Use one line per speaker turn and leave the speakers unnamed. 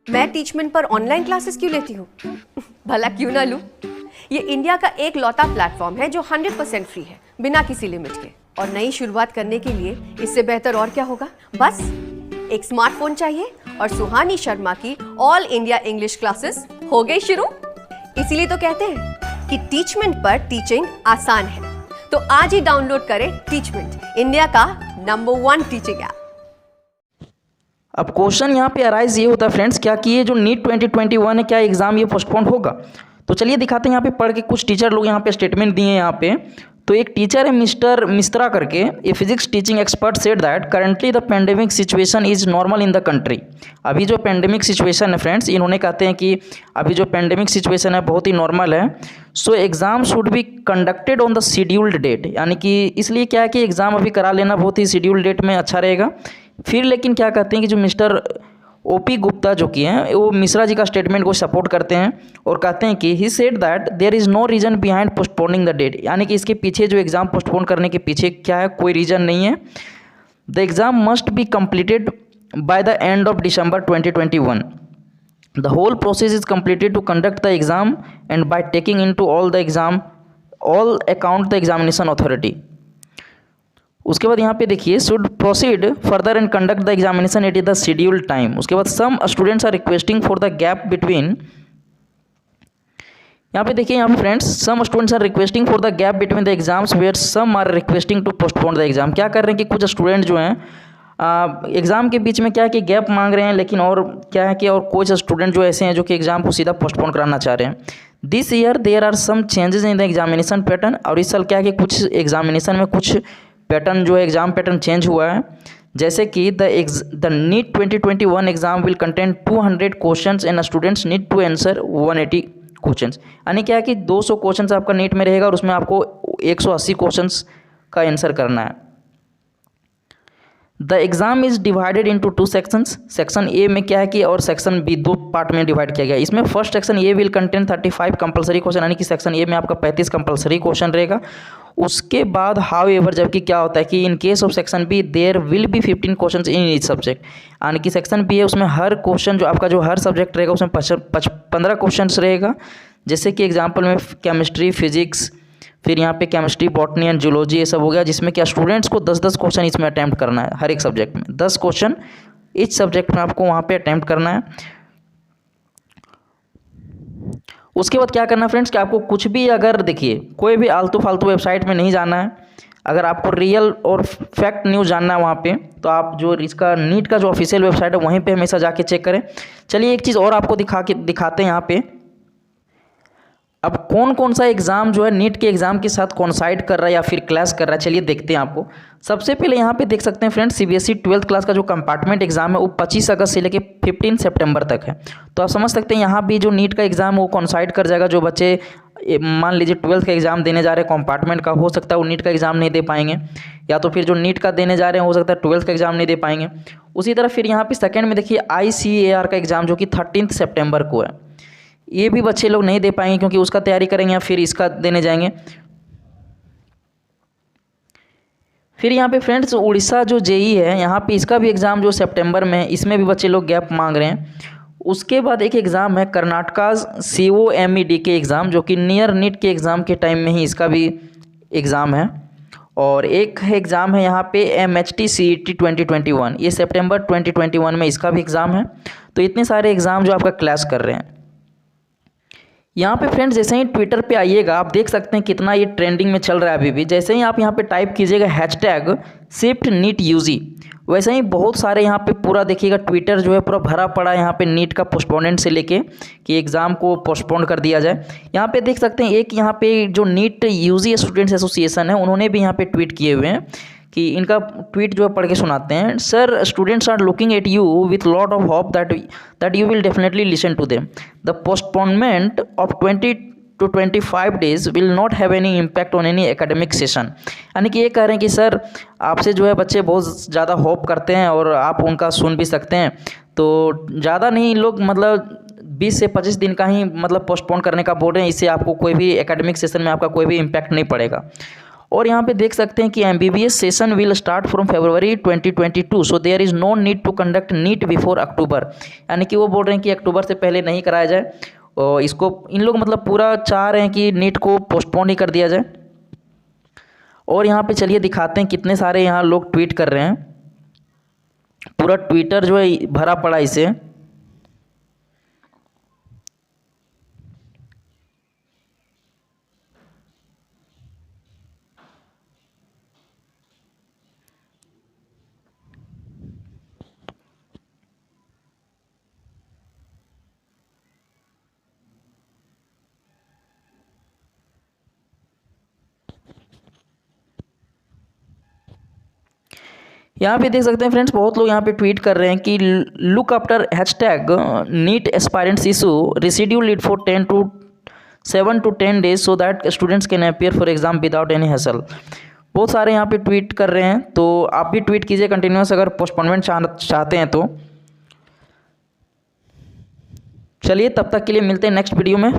मैं टीचमेंट पर online classes क्यों लेती हूँ? भला क्यों ना लूं? ये इंडिया का एक लौता प्लेटफॉर्म है जो 100% फ्री है, बिना किसी लिमिट के। और नई शुरुआत करने के लिए इससे बेहतर और क्या होगा? बस एक स्मार्टफोन चाहिए और सुहानी शर्मा की ऑल इंडिया इंग्लिश क्लासेस हो गई शुरू। इसीलिए तो कहते हैं कि टीचमेंट पर टीचिंग आसान है। तो आज ही डाउनलोड करें टीचमेंट, इंडिया का नंबर 1 टीचिंग ऐप।
अब क्वेश्चन यहाँ पे अराइज ये होता है फ्रेंड्स, क्या कि ये जो नीट 2021 है, क्या एग्ज़ाम ये पोस्टपोन होगा? तो चलिए दिखाते हैं यहाँ पे पढ़ के। कुछ टीचर लोग यहाँ पे स्टेटमेंट दिए हैं यहाँ पे। तो एक टीचर है मिस्टर मिश्रा करके, a physics teaching expert said that currently the pandemic situation is normal in the country. अभी जो पेंडेमिक सिचुएशन है फ्रेंड्स, इन्होंने कहते हैं कि अभी जो पेंडेमिक सिचुएशन है बहुत ही नॉर्मल है। So exam should be conducted on the scheduled date, यानी कि इसलिए क्या है कि एग्ज़ाम अभी करा लेना बहुत ही शेड्यूल्ड डेट में अच्छा रहेगा। फिर लेकिन क्या कहते हैं कि जो मिस्टर ओपी गुप्ता जो कि हैं वो मिश्रा जी का स्टेटमेंट को सपोर्ट करते हैं और कहते हैं कि he said that there is no reason behind postponing the date, यानी कि इसके पीछे जो एग्ज़ाम पोस्टपोन करने के पीछे क्या है, कोई रीज़न नहीं है। The exam must be completed by the end of December 2021। The whole process is completed to conduct the exam and by taking into all account the examination authority. उसके बाद यहाँ पे देखिए, should proceed further and conduct the examination at the scheduled time. उसके बाद some students are requesting for the gap between, यहाँ पे देखिए यहाँ पे friends, some students are requesting for the gap between the exams where some are requesting to postpone the exam. क्या कर रहे हैं कि कुछ स्टूडेंट जो हैं एग्ज़ाम के बीच में क्या है कि गैप मांग रहे हैं, लेकिन और क्या है कि और कुछ स्टूडेंट जो ऐसे हैं जो कि एग्ज़ाम को सीधा पोस्टपोन कराना चाह रहे हैं। This year there are some changes in the examination pattern. और इस साल क्या है कि कुछ एग्जामिनेशन में कुछ पैटर्न जो है, एग्ज़ाम पैटर्न चेंज हुआ है। जैसे कि the NEET 2021 exam will contain 200 questions and students need to answer 180 questions. यानी क्या है कि 200 क्वेश्चंस आपका नीट में रहेगा और उसमें आपको 180 क्वेश्चंस का आंसर करना है। The exam is divided into 2 sections. Section A में क्या है कि और सेक्शन बी, 2 पार्ट में डिवाइड किया गया। इसमें first section A will contain 35 compulsory question, यानी कि सेक्शन ए में आपका 35 कंपलसरी क्वेश्चन रहेगा। उसके बाद हाउ एवर, जबकि क्या होता है कि in case of section B there will be 15 question in each subject, यानी कि सेक्शन बी है उसमें हर क्वेश्चन जो आपका जो हर सब्जेक्ट रहेगा उसमें 15 क्वेश्चन रहेगा। जैसे कि एग्जाम्पल में केमिस्ट्री, फिजिक्स, फिर यहाँ पे केमिस्ट्री, बॉटनी एंड जूलॉजी, ये सब हो गया, जिसमें क्या स्टूडेंट्स को 10-10 क्वेश्चन इसमें अटैम्प्ट करना है। हर एक सब्जेक्ट में 10 क्वेश्चन इच सब्जेक्ट में आपको वहाँ पे अटैम्प्ट करना है। उसके बाद क्या करना है फ्रेंड्स कि आपको कुछ भी, अगर देखिए कोई भी आलतू फालतू वेबसाइट में नहीं जाना है। अगर आपको रियल और फैक्ट न्यूज़ जानना है वहाँ पे, तो आप जो इसका नीट का जो ऑफिशियल वेबसाइट है वहीं पे हमेशा जाके चेक करें। चलिए एक चीज़ और आपको दिखाते हैं यहाँ पे। अब कौन कौन सा एग्ज़ाम जो है नीट के एग्ज़ाम के साथ कॉन्साइड कर रहा है या फिर क्लैश कर रहा है, चलिए देखते हैं आपको। सबसे पहले यहाँ पे देख सकते हैं फ्रेंड्स, सीबीएसई 12th क्लास का जो कंपार्टमेंट एग्ज़ाम है वो 25 अगस्त से लेकर 15 सितंबर तक है। तो आप समझ सकते हैं यहाँ भी जो नीट का एग्ज़ाम है वो कॉन्साइड कर जाएगा। जो बच्चे मान लीजिए 12th का एग्ज़ाम देने जा रहे हैं कंपार्टमेंट का, हो सकता है वो नीट का एग्ज़ाम नहीं दे पाएंगे, या तो फिर जो नीट का देने जा रहे हैं हो सकता है 12th का एग्ज़ाम नहीं दे पाएंगे। उसी तरह फिर यहाँ पे सेकेंड में देखिए ICAR का एग्ज़ाम जो कि 13 सितंबर को है, ये भी बच्चे लोग नहीं दे पाएंगे क्योंकि उसका तैयारी करेंगे या फिर इसका देने जाएंगे। फिर यहाँ पे फ्रेंड्स उड़ीसा जो जेई है, यहाँ पे इसका भी एग्ज़ाम जो सितंबर में है, इसमें भी बच्चे लोग गैप मांग रहे हैं। उसके बाद एक एग्ज़ाम है कर्नाटका COMED के एग्ज़ाम, जो कि नियर नीट के एग्ज़ाम के टाइम में ही इसका भी एग्ज़ाम है। और एक एग्ज़ाम है यहाँ पे MHT CET 2021, ये सितंबर 2021 में इसका भी एग्ज़ाम है। तो इतने सारे एग्ज़ाम जो आपका क्लैश कर रहे हैं। यहाँ पे फ्रेंड्स जैसे ही ट्विटर पे आइएगा आप देख सकते हैं कितना ये ट्रेंडिंग में चल रहा है अभी भी। जैसे ही आप यहाँ पे टाइप कीजिएगा #ShiftNeetUG, वैसे ही बहुत सारे यहाँ पे पूरा देखिएगा ट्विटर जो है पूरा भरा पड़ा है यहाँ पे नीट का पोस्टपोनेंट से लेके कि एग्ज़ाम को पोस्टपोन कर दिया जाए। यहाँ पे देख सकते हैं एक यहाँ पे जो नीट UG स्टूडेंट्स एसोसिएशन है, उन्होंने भी यहाँ पे ट्वीट किए हुए हैं कि इनका ट्वीट जो है पढ़ के सुनाते हैं। Sir, students are looking at you with lot of hope that you will definitely listen to them. The postponement of 20 to 25 days will not have any impact on any academic session। यानी कि ये कह रहे हैं कि sir आपसे जो है बच्चे बहुत ज़्यादा होप करते हैं और आप उनका सुन भी सकते हैं, तो ज़्यादा नहीं लोग मतलब 20 से 25 दिन का ही मतलब पोस्टपोन करने का बोल रहे हैं। इससे आपको कोई भी एकेडमिक सेशन में आपका कोई भी इम्पैक्ट नहीं पड़ेगा। और यहाँ पे देख सकते हैं कि MBBS session will start from February 2022, so there is no need to conduct NEET before October. यानी कि वो बोल रहे हैं कि अक्टूबर से पहले नहीं कराया जाए, और इसको इन लोग मतलब पूरा चाह रहे हैं कि नीट को पोस्टपोन ही कर दिया जाए। और यहाँ पे चलिए दिखाते हैं कितने सारे यहाँ लोग ट्वीट कर रहे हैं, पूरा ट्विटर जो है भरा पड़ा इसे। यहाँ पे देख सकते हैं फ्रेंड्स, बहुत लोग यहाँ पे ट्वीट कर रहे हैं कि look after hashtag NEET aspirants issue reschedule it for 7 to 10 days so that students can appear for exam without any hassle. बहुत सारे यहाँ पे ट्वीट कर रहे हैं, तो आप भी ट्वीट कीजिए कंटिन्यूस अगर पोस्टपोनमेंट चाहते हैं तो। चलिए तब तक के लिए मिलते हैं नेक्स्ट वीडियो में।